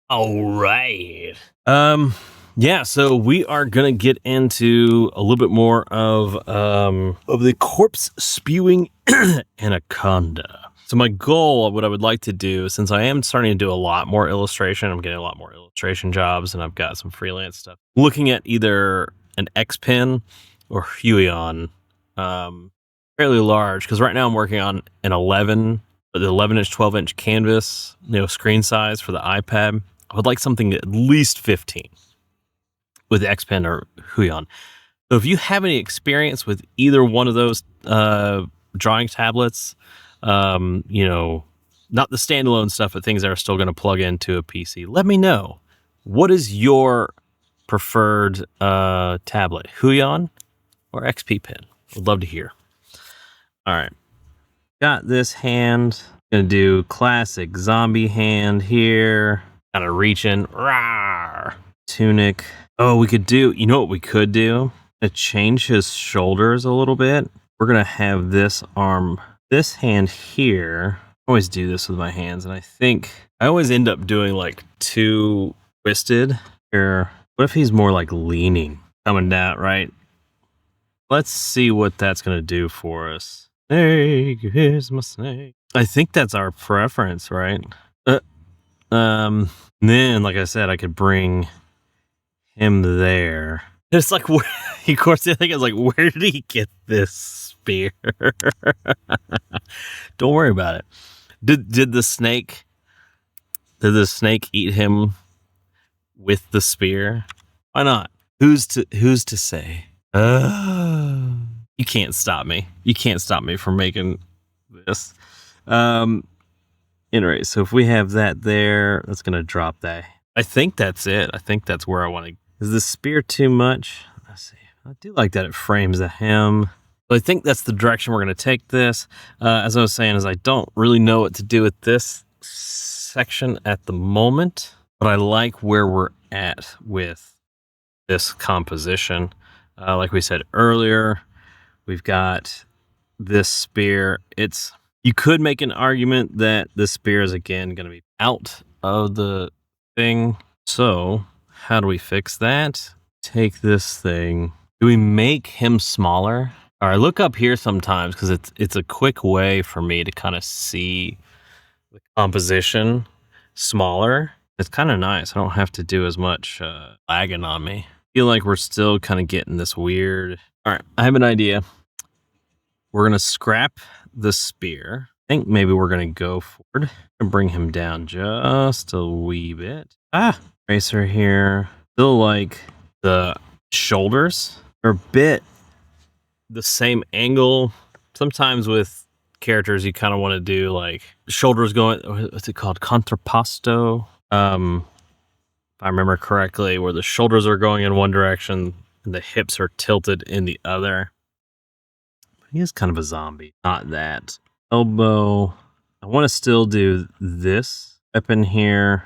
All right. Yeah, so we are gonna get into a little bit more of the corpse-spewing anaconda. So my goal, what I would like to do, since I am starting to do a lot more illustration, I'm getting a lot more illustration jobs, and I've got some freelance stuff. Looking at either an X Pen or Huion, fairly large, because right now I'm working on an 11, the 11-inch, 12-inch canvas, screen size for the iPad. I would like something at least 15 with X Pen or Huion. So if you have any experience with either one of those drawing tablets, not the standalone stuff, but things that are still going to plug into a PC, let me know. What is your preferred tablet, Huion or XP Pen? I'd love to hear. All right. Got this hand. Gonna do classic zombie hand here. Kind of reaching. Rawr. Tunic. Oh, we could do, what we could do? To change his shoulders a little bit. We're gonna have this arm, this hand here. I always do this with my hands, and I think I always end up doing like too twisted here. What if he's more like leaning, coming down, right? Let's see what that's gonna do for us. Snake, here's my snake. I think that's our preference, right? Then, like I said, I could bring him there. It's like, of course, the thing is like, where did he get this spear? Don't worry about it. Did the snake eat him with the spear? Why not? Who's to say? You can't stop me. You can't stop me from making this. Anyway, so if we have that there, that's gonna drop that. I think that's it. I think that's where I want to. Is the spear too much? Let's see. I do like that it frames the hem. So I think that's the direction we're gonna take this. As I was saying, is I don't really know what to do with this section at the moment, but I like where we're at with this composition. Like we said earlier, we've got this spear. You could make an argument that this spear is again going to be out of the thing. So how do we fix that? Take this thing. Do we make him smaller? All right, look up here sometimes because it's a quick way for me to kind of see the composition smaller. It's kind of nice. I don't have to do as much lagging on me. I feel like we're still kind of getting this weird. All right, I have an idea. We're going to scrap the spear. I think maybe we're going to go forward and bring him down just a wee bit. Tracer here. Still like the shoulders are a bit the same angle. Sometimes with characters, you kind of want to do like shoulders going, what's it called? Contrapposto. If I remember correctly, where the shoulders are going in one direction and the hips are tilted in the other. He is kind of a zombie. Not that. Elbow. I want to still do this weapon here.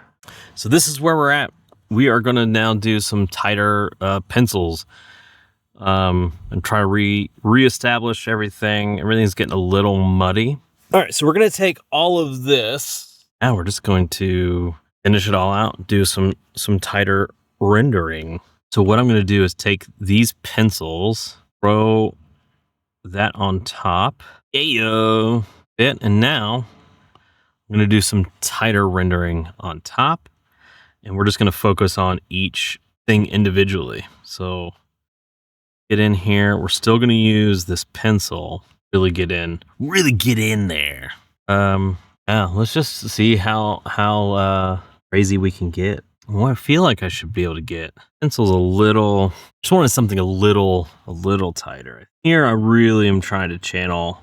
So this is where we're at. We are going to now do some tighter pencils and try to reestablish everything. Everything's getting a little muddy. All right, so we're going to take all of this. Now we're just going to finish it all out, do some tighter rendering. So what I'm going to do is take these pencils, throw that on top. Yayo. And now I'm going to do some tighter rendering on top. And we're just going to focus on each thing individually. So get in here. We're still going to use this pencil. Really get in there. Let's just see how crazy we can get. Well, I feel like I should be able to get pencils just wanted something a little tighter. Here I really am trying to channel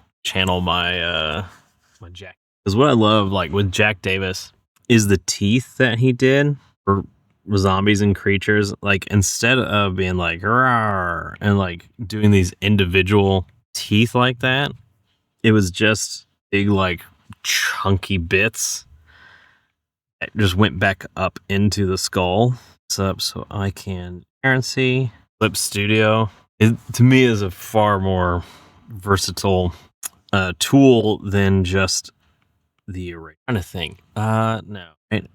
my my Jack. Because what I love, like with Jack Davis, is the teeth that he did for zombies and creatures. Like instead of being like rawr, and like doing these individual teeth like that, it was just big like chunky bits. It just went back up into the skull. So I can see Clip Studio. It to me is a far more versatile tool than just the array. I'm trying to think. No. Right.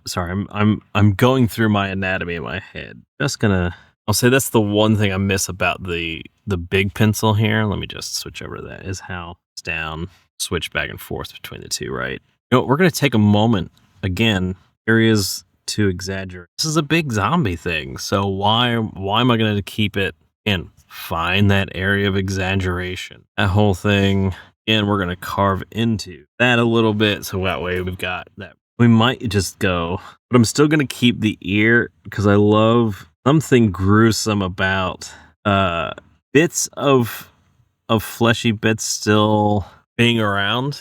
sorry, I'm going through my anatomy in my head. I'll say that's the one thing I miss about the big pencil here. Let me just switch over to that. Is how it's down, switch back and forth between the two, right? You know, we're gonna take a moment again. Areas to exaggerate. This is a big zombie thing, so why am I gonna keep it and find that area of exaggeration? That whole thing, and we're gonna carve into that a little bit, so that way we've got that. We might just go, but I'm still gonna keep the ear because I love something gruesome about bits of fleshy bits still being around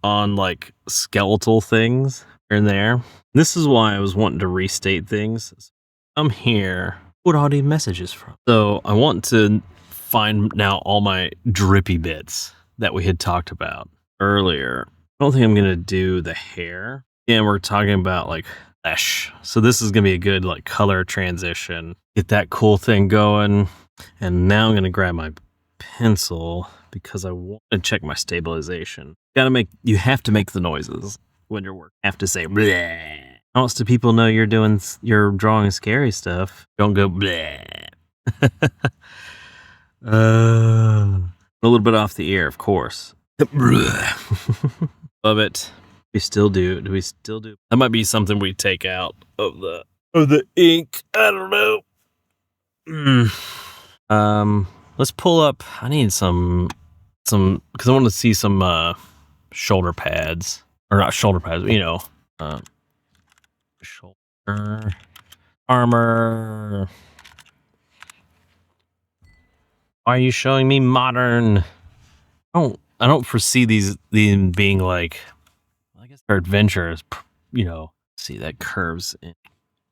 on like skeletal things here and there. This is why I was wanting to restate things. I'm here. What are these messages from? So I want to find now all my drippy bits that we had talked about earlier. I don't think I'm gonna do the hair. Yeah, we're talking about like flesh. So this is gonna be a good like color transition. Get that cool thing going. And now I'm gonna grab my pencil because I want to check my stabilization. You have to make the noises when you're working. You have to say bleh. Wants to people know you're drawing scary stuff. Don't go bleh. A little bit off the ear, of course. Love it. We still do. Do we still do? That might be something we take out of the ink. I don't know. Let's pull up. I need some because I want to see some shoulder pads, or not shoulder pads, but, shoulder armor. Why are you showing me modern? I don't foresee these being like, I guess they're adventures, see that curves in.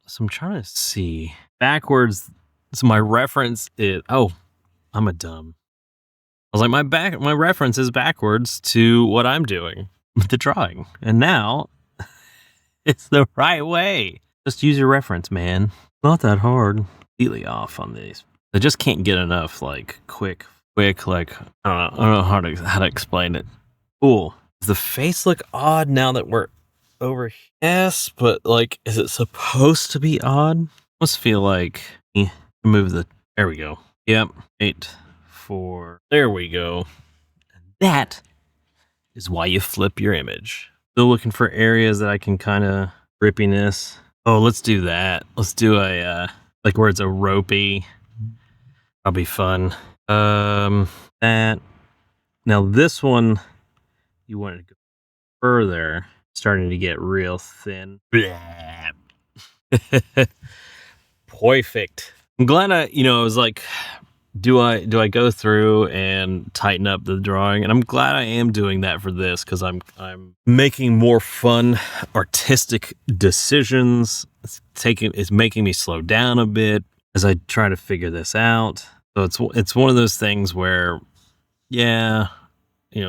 So I'm trying to see backwards. So my reference is, I'm a dumb. I was like, my reference is backwards to what I'm doing with the drawing. And now it's the right way. Just use your reference, man. Not that hard. Completely off on these. I just can't get enough, like, quick, like, I don't know how to explain it. Cool. Does the face look odd now that we're over here? Yes, but, like, is it supposed to be odd? Must feel like, there we go. Yep, 8, 4, there we go. That is why you flip your image. Still looking for areas that I can kind of rippiness. Oh, let's do that. Let's do a, like where it's a ropey. That'll be fun. That. Now this one, you wanted to go further. Starting to get real thin. Perfect. I'm glad I was like, do I go through and tighten up the drawing? And I'm glad I am doing that for this because I'm making more fun, artistic decisions. It's making me slow down a bit as I try to figure this out. So it's one of those things where, yeah,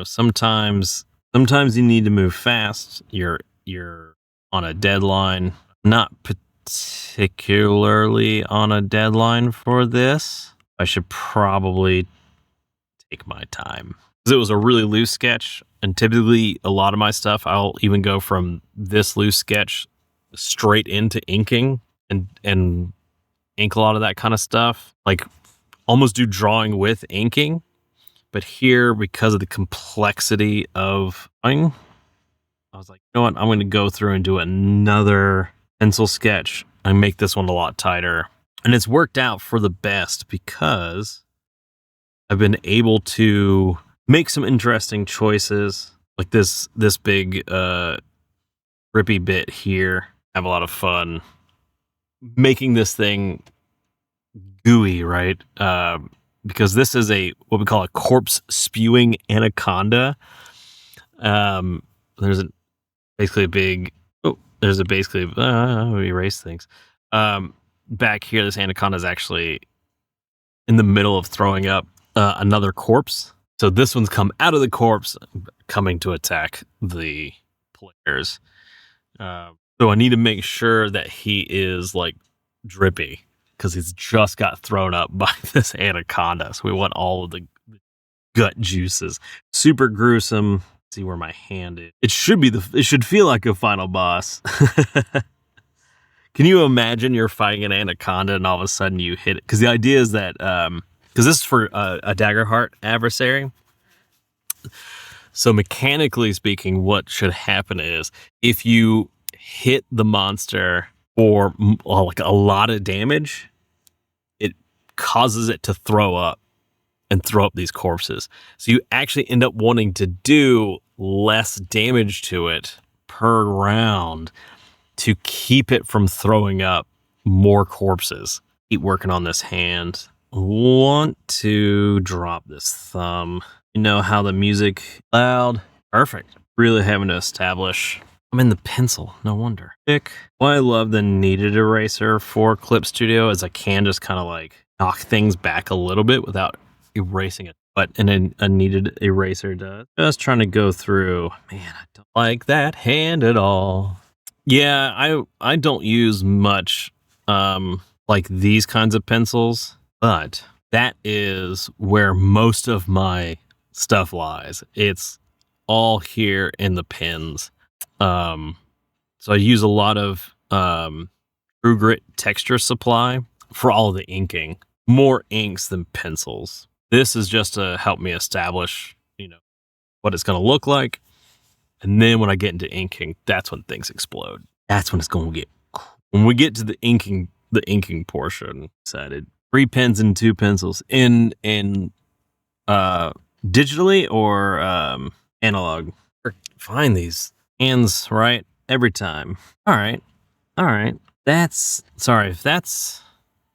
sometimes you need to move fast. You're on a deadline. Not particularly on a deadline for this. I should probably take my time because it was a really loose sketch, and typically a lot of my stuff I'll even go from this loose sketch straight into inking and ink a lot of that kind of stuff, like almost do drawing with inking. But here, because of the complexity of drawing, I was like, you know what, I'm going to go through and do another pencil sketch and make this one a lot tighter. And it's worked out for the best because I've been able to make some interesting choices, like this big rippy bit here. Have a lot of fun making this thing gooey, right? Because this is what we call a corpse-spewing anaconda. There's basically a big. Oh, there's a basically. We erase things. Back here, this anaconda is actually in the middle of throwing up another corpse. So this one's come out of the corpse, coming to attack the players. So I need to make sure that he is like drippy because he's just got thrown up by this anaconda. So we want all of the gut juices. Super gruesome. See where my hand is. It should feel like a final boss. Can you imagine you're fighting an anaconda and all of a sudden you hit it? Because the idea is that, because this is for a Daggerheart adversary. So mechanically speaking, what should happen is if you hit the monster for like a lot of damage, it causes it to throw up and throw up these corpses. So you actually end up wanting to do less damage to it per round to keep it from throwing up more corpses. Keep working on this hand. Want to drop this thumb. You know how the music loud? Perfect. Really having to establish. I'm in the pencil, no wonder. Pick. Why I love the kneaded eraser for Clip Studio is I can just kind of like knock things back a little bit without erasing it. But a kneaded eraser does. Just trying to go through. Man, I don't like that hand at all. Yeah, I don't use much like these kinds of pencils, but that is where most of my stuff lies. It's all here in the pens. So I use a lot of True Grit texture supply for all of the inking. More inks than pencils. This is just to help me establish, what it's going to look like. And then when I get into inking, that's when things explode. That's when it's going to get cool. When we get to the inking portion, excited. 3 pens and 2 pencils in digitally or analog. Find these hands right every time. All right.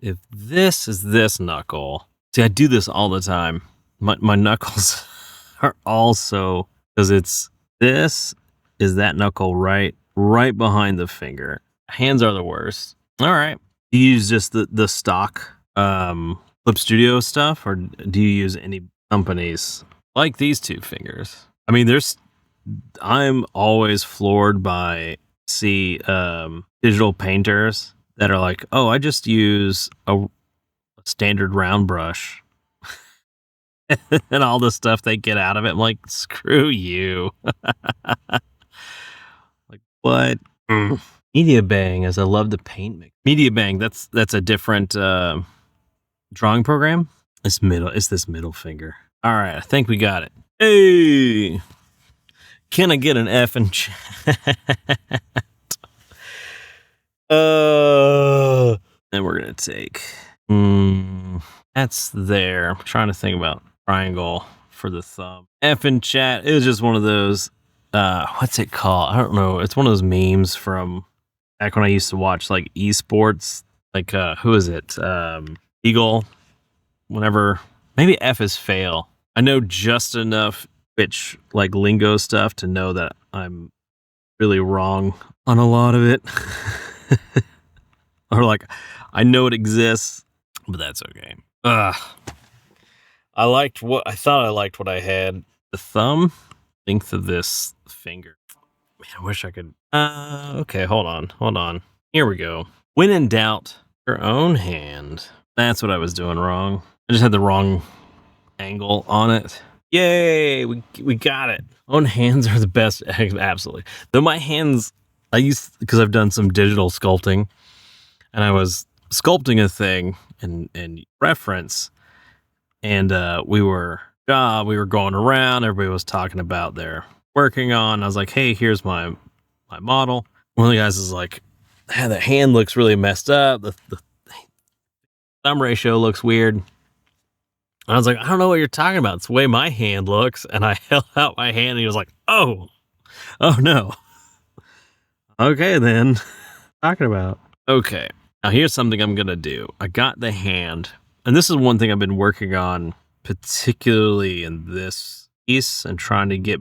If this is this knuckle. See, I do this all the time. My knuckles are also, because this is that knuckle right behind the finger. Hands are the worst. All right. Do you use just the stock Clip Studio stuff, or do you use any companies like these 2 fingers? I mean, I'm always floored by digital painters that are like, oh, I just use a standard round brush. And all the stuff they get out of it. I'm like, screw you. Like, what? Media Bang, as I love the paint mix. Media Bang, that's a different drawing program. It's this middle finger. All right, I think we got it. Hey, can I get an F in chat? And we're gonna take. That's there. I'm trying to think about triangle for the thumb. F in chat. It was just one of those. What's it called? I don't know. It's one of those memes from back when I used to watch like esports. Like who is it? Eagle. Whenever maybe F is fail. I know just enough Twitch like lingo stuff to know that I'm really wrong on a lot of it. Or like I know it exists, but that's okay. I thought I liked what I had. The thumb length of this finger. Man, I wish I could. Okay, hold on. Here we go. When in doubt, your own hand. That's what I was doing wrong. I just had the wrong angle on it. Yay, we got it. Own hands are the best. Absolutely. Though my hands, because I've done some digital sculpting, and I was sculpting a thing in reference, and we were going around. Everybody was talking about their working on. I was like, hey, here's my model. One of the guys is like, hey, the hand looks really messed up. The thumb ratio looks weird. And I was like, I don't know what you're talking about. It's the way my hand looks. And I held out my hand and he was like, oh no. Okay, then. Talking about. Okay. Now here's something I'm going to do. I got the hand. And this is one thing I've been working on, particularly in this piece, and trying to get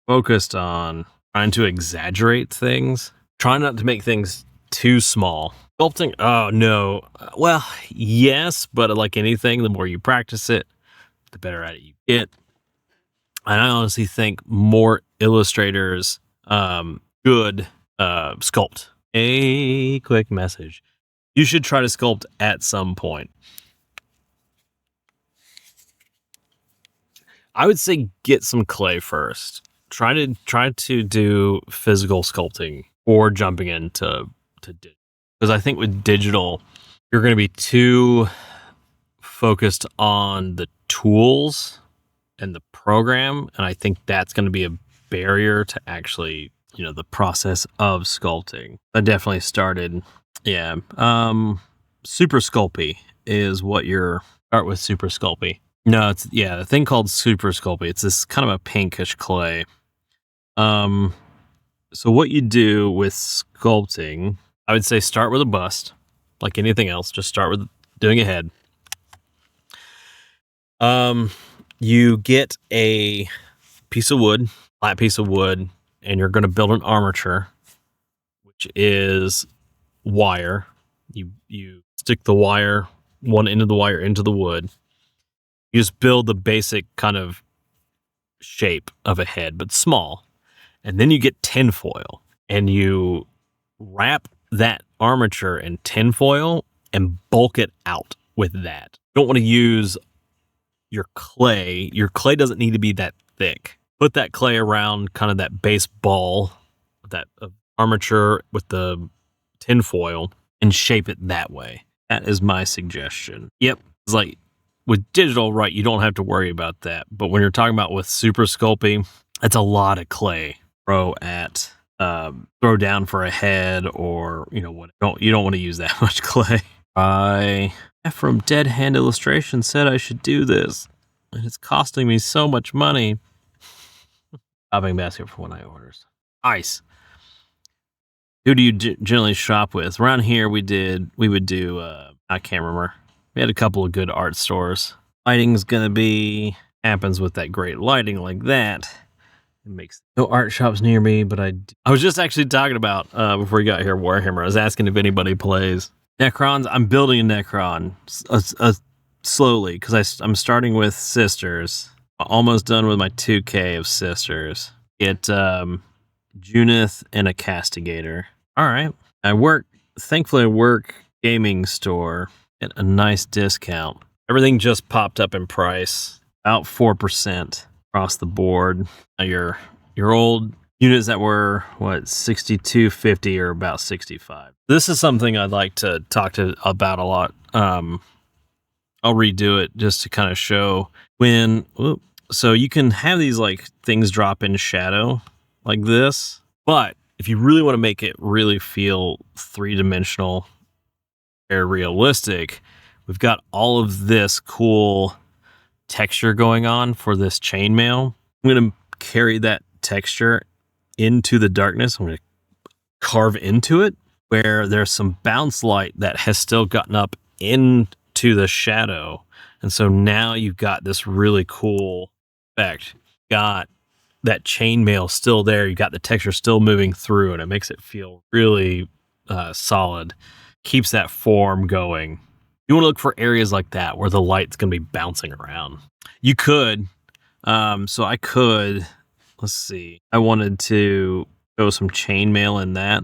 focused on trying to exaggerate things. Trying not to make things too small. Sculpting, oh no. Well, yes, but like anything, the more you practice it, the better at it you get. And I honestly think more illustrators should sculpt. A quick message. You should try to sculpt at some point. I would say get some clay first. Try to do physical sculpting or jumping into to digital. Because I think with digital, you're going to be too focused on the tools and the program. And I think that's going to be a barrier to actually, the process of sculpting. I definitely started, Super Sculpey is what you're, start with Super Sculpey. No, it's, the thing called Super Sculpey. It's this kind of a pinkish clay. So what you do with sculpting, I would say start with a bust, like anything else. Just start with doing a head. You get a piece of wood, flat piece of wood, and you're going to build an armature, which is wire. You stick the wire, one end of the wire into the wood. You just build the basic kind of shape of a head, but small. And then you get tinfoil and you wrap that armature in tinfoil and bulk it out with that. You don't want to use your clay. Your clay doesn't need to be that thick. Put that clay around kind of that base ball, that armature with the tinfoil, and shape it that way. That is my suggestion. Yep. It's like with digital, right, you don't have to worry about that. But when you're talking about with Super Sculpey, that's a lot of clay. Throw down for a head, or you don't want to use that much clay. I from Dead Hand Illustration said I should do this, and it's costing me so much money. Shopping basket for one of my orders. Ice. Who do you generally shop with? Around here we would do I can't remember. We had a couple of good art stores. Lighting's gonna happens with that great lighting like that. It makes no art shops near me, but I was just actually talking about before we got here Warhammer. I was asking if anybody plays Necrons. I'm building a Necron slowly because I'm starting with Sisters. Almost done with my 2K of Sisters. Get Junith and a Castigator. All right. Thankfully I work gaming store at a nice discount. Everything just popped up in price, about 4%. Across the board. Your old units that were $62.50 or about $65. This is something I'd like to talk about a lot. I'll redo it just to kind of show so you can have these like things drop in shadow like this, but if you really want to make it really feel three-dimensional or realistic, we've got all of this cool texture going on for this chainmail. I'm going to carry that texture into the darkness. I'm going to carve into it where there's some bounce light that has still gotten up into the shadow. And so now you've got this really cool effect. Got that chainmail still there. You got the texture still moving through, and it makes it feel really solid. Keeps that form going. You want to look for areas like that where the light's going to be bouncing around. You could, let's see. I wanted to go some chainmail in that.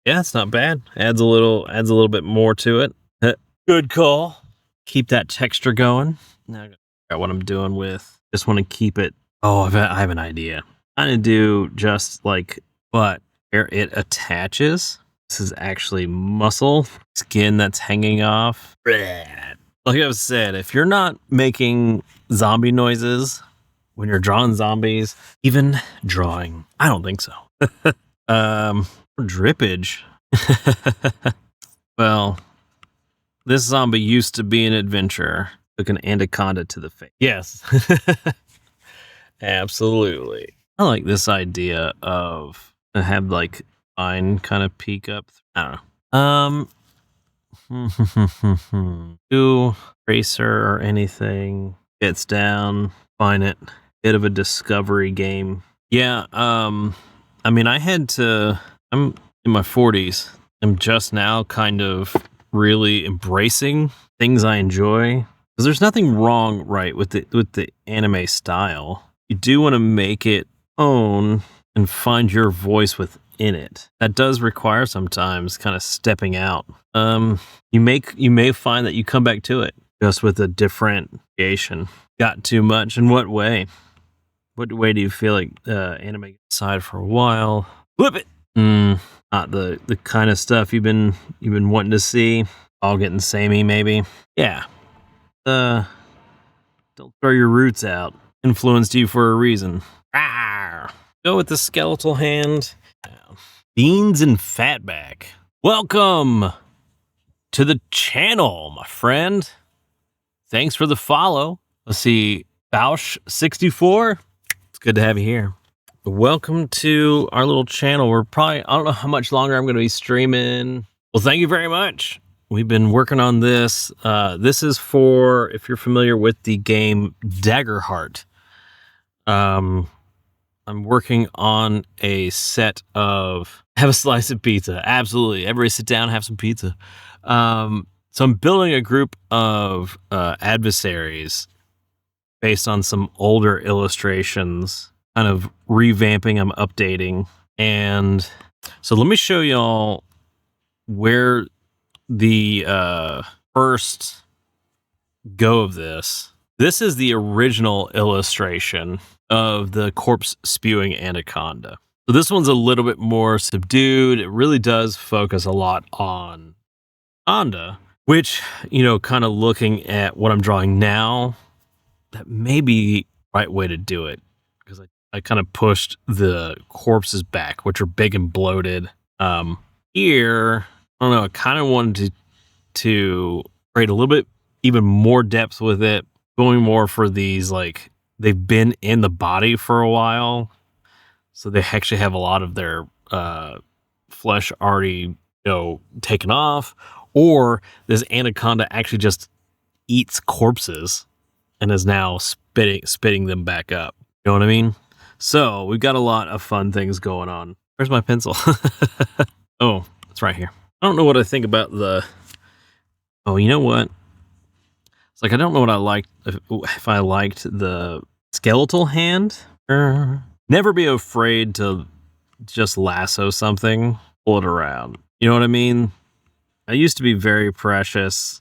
Yeah, it's not bad. Adds a little bit more to it. Good call. Keep that texture going. Now I got what I'm doing with. Just want to keep it. Oh, I have an idea. I'm going to do just like, but where it attaches. This is actually muscle, skin that's hanging off. Like I've said, if you're not making zombie noises when you're drawing zombies, even drawing, I don't think so. Drippage. Well, this zombie used to be an adventurer. Took an anaconda to the face. Yes. Absolutely. I like this idea of have like fine kind of peek up. I don't know. Do tracer or anything. Gets down. Find it. Bit of a discovery game. Yeah. I mean, I'm in my 40s. I'm just now kind of really embracing things I enjoy. Because there's nothing wrong, right, with the anime style. You do want to make it own and find your voice within it. That does require sometimes kind of stepping out. You may find that you come back to it just with a different creation. Got too much? In what way? What way do you feel like anime aside for a while? Flip it. Not the kind of stuff you've been wanting to see. All getting samey, maybe. Yeah. Don't throw your roots out. Influenced you for a reason. Rawr. Go with the skeletal hand. Beans and fatback. Welcome to the channel, my friend. Thanks for the follow. Let's see, Bausch64. It's good to have you here. Welcome to our little channel. We're probably, I don't know how much longer I'm going to be streaming. Well, thank you very much. We've been working on this. This is for, if you're familiar with the game Daggerheart. I'm working on a set of, have a slice of pizza. Absolutely. Everybody sit down, have some pizza. So I'm building a group of adversaries based on some older illustrations, kind of revamping them, updating. And so let me show y'all where the first go of this. This is the original illustration of the corpse-spewing anaconda. So this one's a little bit more subdued. It really does focus a lot on Anaconda, which, you know, kind of looking at what I'm drawing now, that may be the right way to do it, because I kind of pushed the corpses back, which are big and bloated. Here, I don't know, I kind of wanted to create a little bit even more depth with it, going more for these, like, they've been in the body for a while, so they actually have a lot of their flesh already, you know, taken off, or this anaconda actually just eats corpses and is now spitting them back up. You know what I mean? So we've got a lot of fun things going on. Where's my pencil? Oh, it's right here. I don't know what I think about the... Oh, you know what? It's like, I don't know what I liked, if I liked the skeletal hand. Never be afraid to just lasso something, pull it around. You know what I mean? I used to be very precious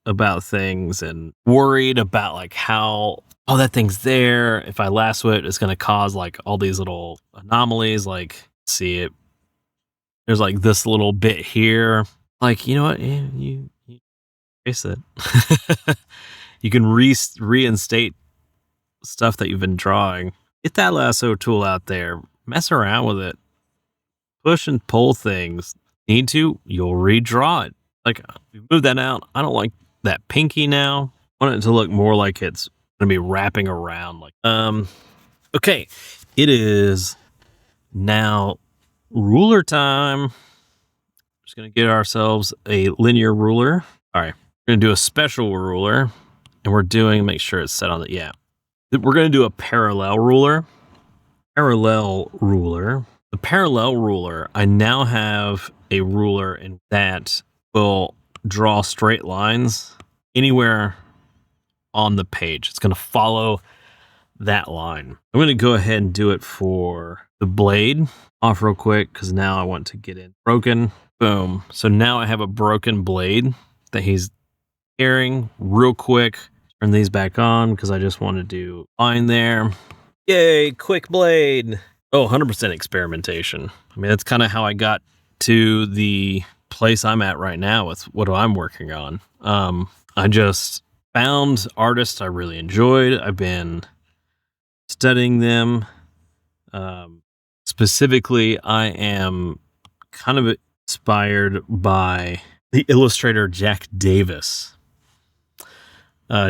about things and worried about, like, how, oh, that thing's there. If I lasso it, it's going to cause, like, all these little anomalies. Like, see it. There's, like, this little bit here. Like, you know what? You erase it. You can reinstate stuff that you've been drawing. Get that lasso tool out there. Mess around with it. Push and pull things. Need to, you'll redraw it. Like, move that out. I don't like that pinky now. I want it to look more like it's gonna be wrapping around. Like, okay, it is now ruler time. Just gonna get ourselves a linear ruler. All right, we're gonna do a special ruler, and we're doing, make sure it's set on the, yeah. We're gonna do a parallel ruler. Parallel ruler. The parallel ruler, I now have a ruler in that will draw straight lines anywhere on the page. It's going to follow that line. I'm going to go ahead and do it for the blade off real quick, because now I want to get it broken. Boom. So now I have a broken blade that he's carrying real quick. Turn these back on because I just want to do line there. Yay, quick blade. Oh, 100% experimentation. I mean, that's kind of how I got to the place I'm at right now with what I'm working on. I just found artists I really enjoyed. I've been studying them. Specifically, I am kind of inspired by the illustrator Jack Davis.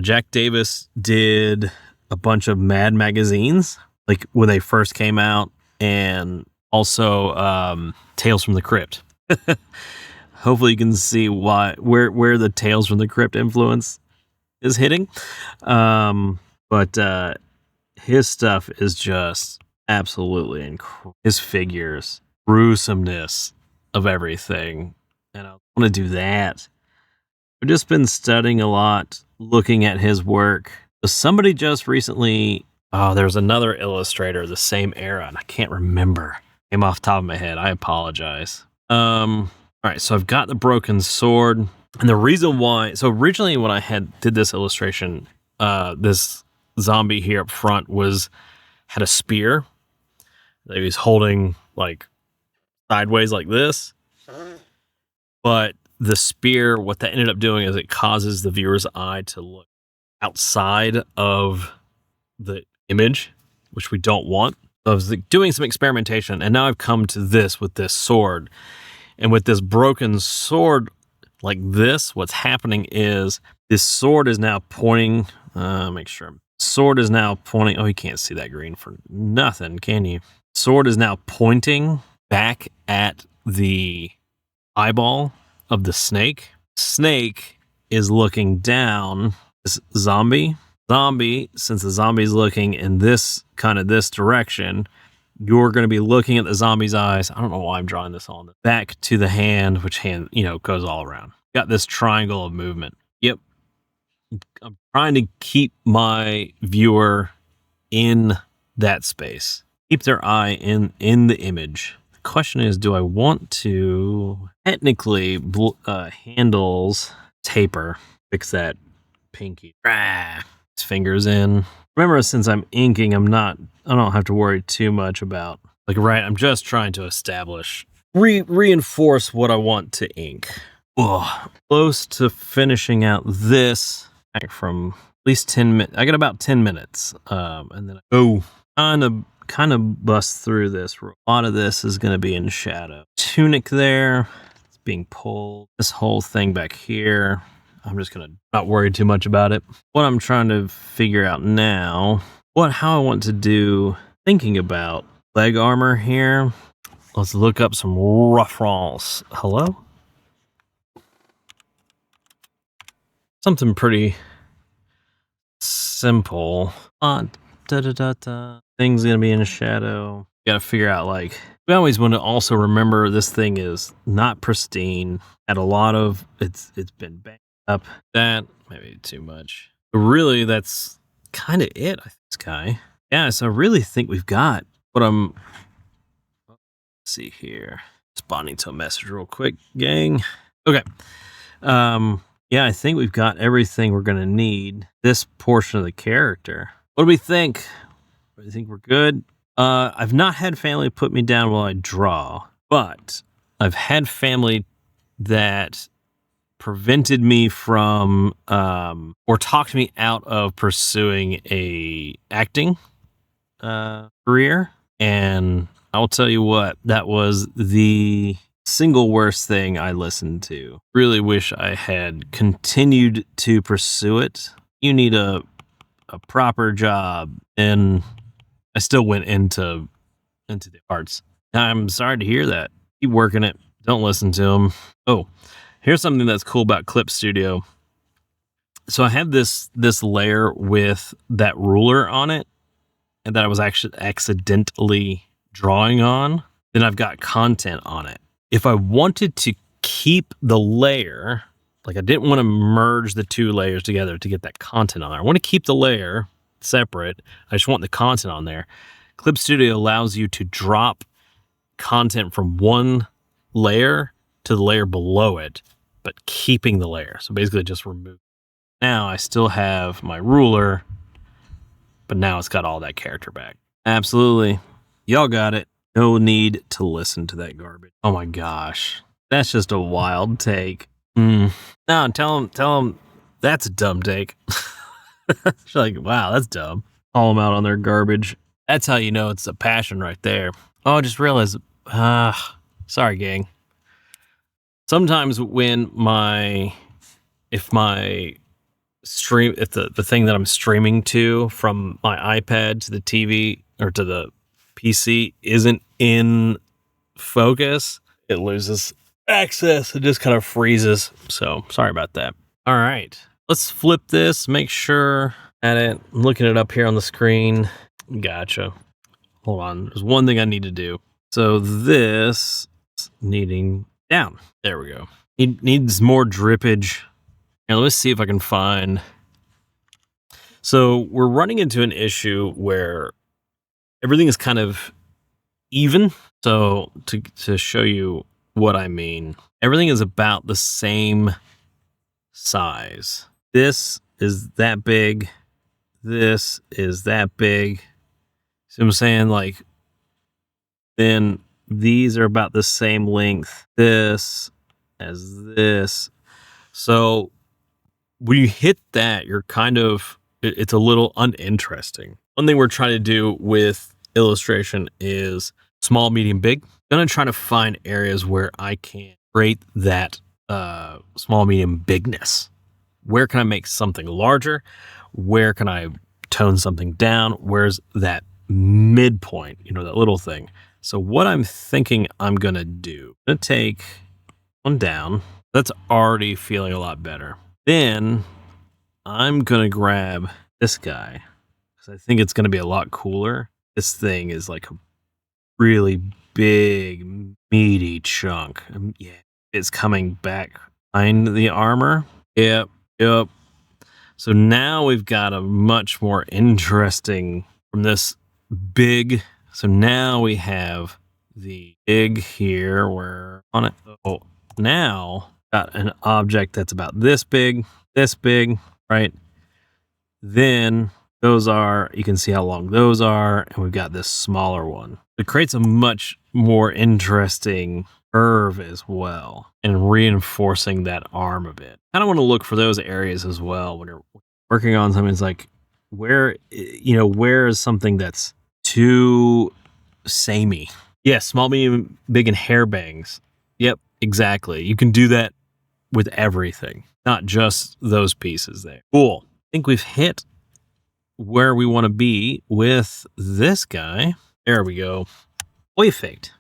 Jack Davis did a bunch of Mad magazines, like when they first came out, and also Tales from the Crypt. Hopefully you can see where the Tales from the Crypt influence is hitting. But his stuff is just absolutely incredible. His figures, gruesomeness of everything. And I want to do that. I've just been studying a lot, looking at his work. Somebody just recently, there's another illustrator, the same era, and I can't remember. Came off the top of my head. I apologize. All right, so I've got the broken sword. And the reason why, so originally when I did this illustration, this zombie here up front had a spear that he was holding, like, sideways like this. But the spear, what that ended up doing is it causes the viewer's eye to look outside of the image, which we don't want. So I was like doing some experimentation, and now I've come to this with this sword. And with this broken sword like this, what's happening is this sword is now pointing, make sure. Sword is now pointing, oh, you can't see that green for nothing, can you? Sword is now pointing back at the eyeball of the snake. Snake is looking down. This zombie, since the zombie's looking in this direction, you're going to be looking at the zombie's eyes. I don't know why I'm drawing this on. Back to the hand, which hand, goes all around. Got this triangle of movement. Yep. I'm trying to keep my viewer in that space. Keep their eye in the image. The question is, do I want to technically handles taper, fix that pinky. His fingers in. Remember, since I'm inking, I don't have to worry too much about, I'm just trying to establish, reinforce what I want to ink. Ugh. Close to finishing out this from at least 10 minutes. I got about 10 minutes. And then kind of bust through this. A lot of this is going to be in shadow. Tunic there. It's being pulled. This whole thing back here. I'm just going to not worry too much about it. What I'm trying to figure out now, how I want to do, thinking about leg armor here. Let's look up some reference. Hello? Something pretty simple. Thing's going to be in shadow. Got to figure out, we always want to also remember this thing is not pristine. Had a lot of, it's been banged up. That maybe too much. But really, that's kind of it. I think this guy. Yeah, so I really think we've got what I'm. Let's see here. Responding to a message real quick, gang. Okay. Yeah, I think we've got everything we're gonna need. This portion of the character. What do we think? Do you think we're good? I've not had family put me down while I draw, but I've had family that prevented me from or talked me out of pursuing a acting career. And I'll tell you what, that was the single worst thing I listened to. Really wish I had continued to pursue it. You need a proper job, and I still went into the arts. I'm sorry to hear that. Keep working it. Don't listen to them. Oh, here's something that's cool about Clip Studio. So I have this layer with that ruler on it, and that I was actually accidentally drawing on. Then I've got content on it. If I wanted to keep the layer, I didn't want to merge the two layers together to get that content on there. I want to keep the layer separate. I just want the content on there. Clip Studio allows you to drop content from one layer to the layer below it, but keeping the layer. So basically just remove. Now I still have my ruler, but now it's got all that character back. Absolutely. Y'all got it. No need to listen to that garbage. Oh my gosh. That's just a wild take. No, tell them that's a dumb take. She's like, wow, that's dumb. Call them out on their garbage. That's how you know it's a passion right there. Oh, I just realized, sorry, gang. Sometimes when if the thing that I'm streaming to from my iPad to the TV or to the PC isn't in focus, it loses access. It just kind of freezes. So sorry about that. All right, let's flip this, make sure at it. I'm looking it up here on the screen. Gotcha. Hold on. There's one thing I need to do. So this needing down. There we go. It needs more drippage. And let's see if I can find. So we're running into an issue where everything is kind of even. So to show you what I mean, everything is about the same size. This is that big. This is that big. See what I'm saying? Then these are about the same length, this as this. So when you hit that, you're kind of, it's a little uninteresting. One thing we're trying to do with illustration is small, medium, big. I'm going to try to find areas where I can create that small, medium, bigness. Where can I make something larger? Where can I tone something down? Where's that midpoint, that little thing? So what I'm thinking I'm going to do, I'm going to take one down. That's already feeling a lot better. Then I'm going to grab this guy because I think it's going to be a lot cooler. This thing is like a really big, meaty chunk. Yeah, it's coming back behind the armor. Yep. So now we've got a much more interesting from this big. So now we have the big here. We're on it. Oh, now got an object that's about this big, right? Then those are, you can see how long those are, and we've got this smaller one. It creates a much more interesting curve as well, and reinforcing that arm a bit. I kind of want to look for those areas as well when you're working on something. It's like, where is something that's too samey? Yeah, small, medium, big, and hair bangs. Yep, exactly. You can do that with everything, not just those pieces there. Cool. I think we've hit where we want to be with this guy. There we go. Perfect.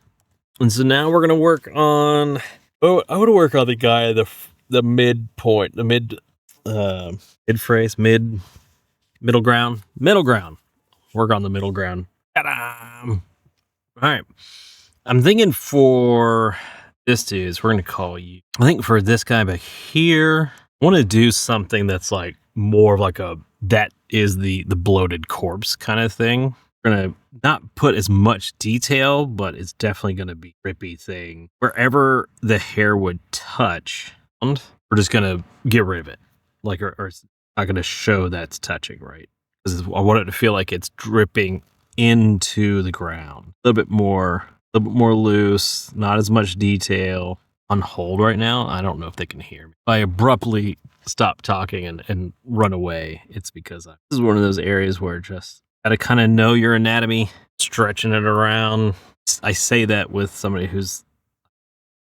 And so now we're gonna work on. Oh, I want to work on the guy, the midpoint, the mid phrase, middle ground. Work on the middle ground. Ta-da! All right. I'm thinking for this dude, we're gonna call you. I think for this guy back here, I want to do something that's like more of like that is the bloated corpse kind of thing. We're gonna not put as much detail, but it's definitely gonna be a drippy thing. Wherever the hair would touch, we're just gonna get rid of it. Like, or it's not gonna show that's touching, right? Because I want it to feel like it's dripping into the ground. A little bit more loose, not as much detail. On hold right now. I don't know if they can hear me. If I abruptly stop talking and run away, it's because this is one of those areas where just gotta kind of know your anatomy, stretching it around. I say that with somebody who's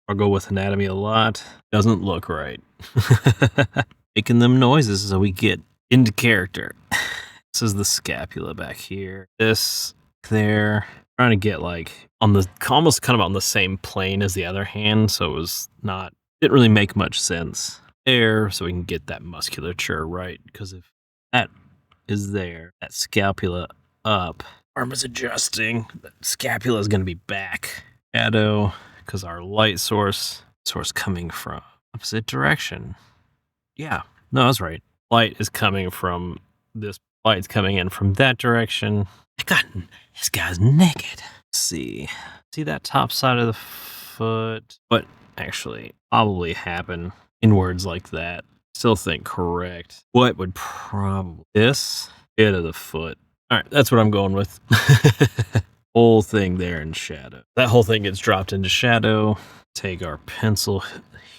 struggle with anatomy a lot. Doesn't look right. Making them noises so we get into character. This is the scapula back here. This there. Trying to get like on the almost kind of on the same plane as the other hand, so it was didn't really make much sense there, so we can get that musculature right. Because if that is there, that scapula up, arm is adjusting, that scapula is going to be back. Shadow, because our light source coming from opposite direction. Yeah, no, that's right. Light is coming from this. Light's coming in from that direction. This guy's naked. See that top side of the foot? What actually probably happen inwards like that? Still think correct. What would probably this bit of the foot? All right, that's what I'm going with. Whole thing there in shadow. That whole thing gets dropped into shadow. Take our pencil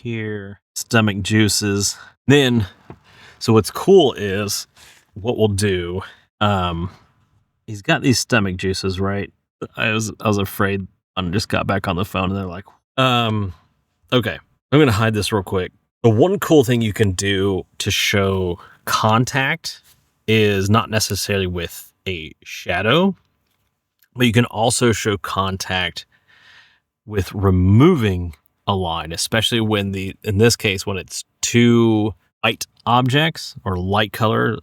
here. Stomach juices. Then, so what's cool is what we'll do. He's got these stomach juices, right? I was afraid. I just got back on the phone and they're like, okay, I'm gonna hide this real quick. The one cool thing you can do to show contact is not necessarily with a shadow, but you can also show contact with removing a line, especially when in this case, when it's two light objects or light color,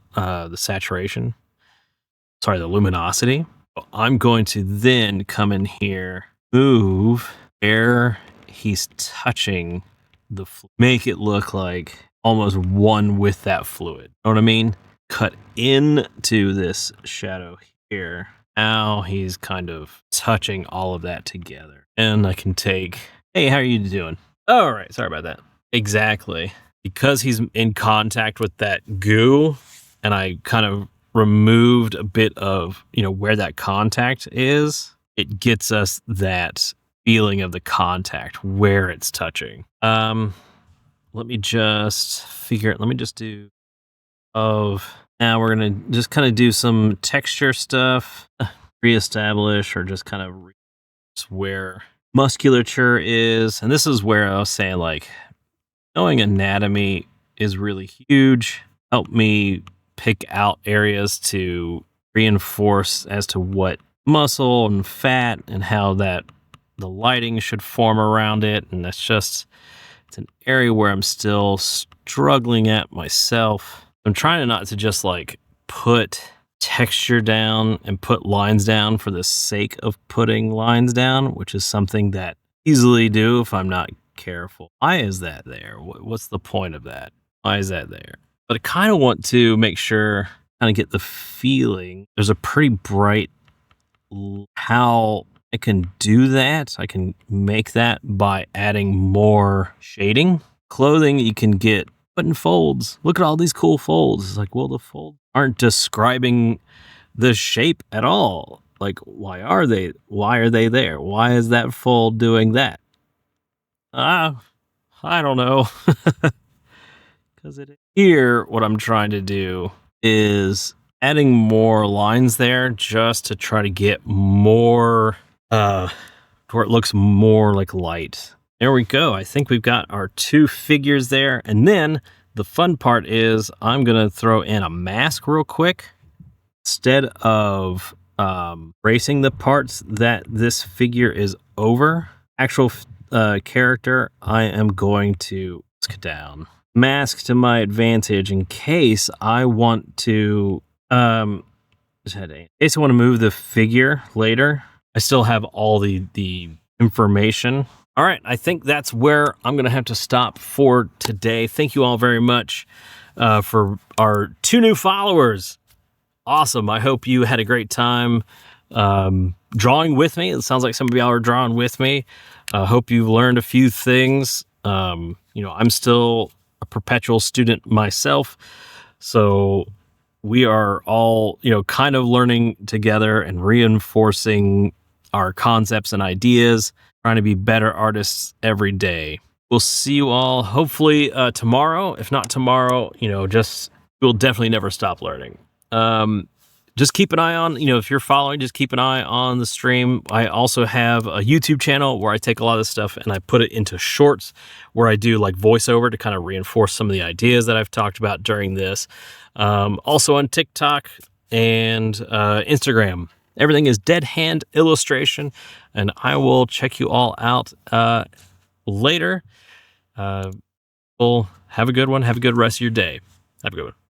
the luminosity. I'm going to then come in here, move where he's touching the fluid, make it look like almost one with that fluid. Know what I mean? Cut into this shadow here. Now he's kind of touching all of that together. And I can take, hey, how are you doing? All right, sorry about that. Exactly. Because he's in contact with that goo, and I kind of removed a bit of, where that contact is, it gets us that feeling of the contact, where it's touching. Let me just figure it. Let me just do now we're gonna just kind of do some texture stuff, reestablish, or just kind of where musculature is. And this is where I was saying, like, knowing anatomy is really huge. Help me pick out areas to reinforce as to what muscle and fat and how that the lighting should form around it. And it's an area where I'm still struggling at myself. I'm trying not to just like put texture down and put lines down for the sake of putting lines down, which is something that I easily do if I'm not careful. Why is that there? What's the point of that? Why is that there? But I kind of want to make sure, kind of get the feeling. There's a pretty bright how I can do that. I can make that by adding more shading. Clothing you can get put in folds. Look at all these cool folds. It's like, well, the folds aren't describing the shape at all. Like, why are they there? Why is that fold doing that? I don't know. Because here, what I'm trying to do is adding more lines there just to try to get more, where it looks more like light. There we go. I think we've got our two figures there. And then the fun part is I'm going to throw in a mask real quick. Instead of racing the parts that this figure is over, actual character, I am going to mask mask to my advantage in case I want to in case I want to move the figure later. I still have all the information. All right, I think that's where I'm gonna have to stop for today. Thank you all very much for our 2 new followers. Awesome. I hope you had a great time drawing with me. It sounds like some of y'all are drawing with me. Hope you've learned a few things. I'm still a perpetual student myself, so we are all, kind of learning together and reinforcing our concepts and ideas, trying to be better artists every day. We'll see you all hopefully tomorrow. If not tomorrow, we'll definitely never stop learning. Just keep an eye on, if you're following, just keep an eye on the stream. I also have a YouTube channel where I take a lot of this stuff and I put it into shorts where I do like voiceover to kind of reinforce some of the ideas that I've talked about during this. Also on TikTok and Instagram. Everything is Dead Hand Illustration, and I will check you all out later. Well, have a good one. Have a good rest of your day. Have a good one.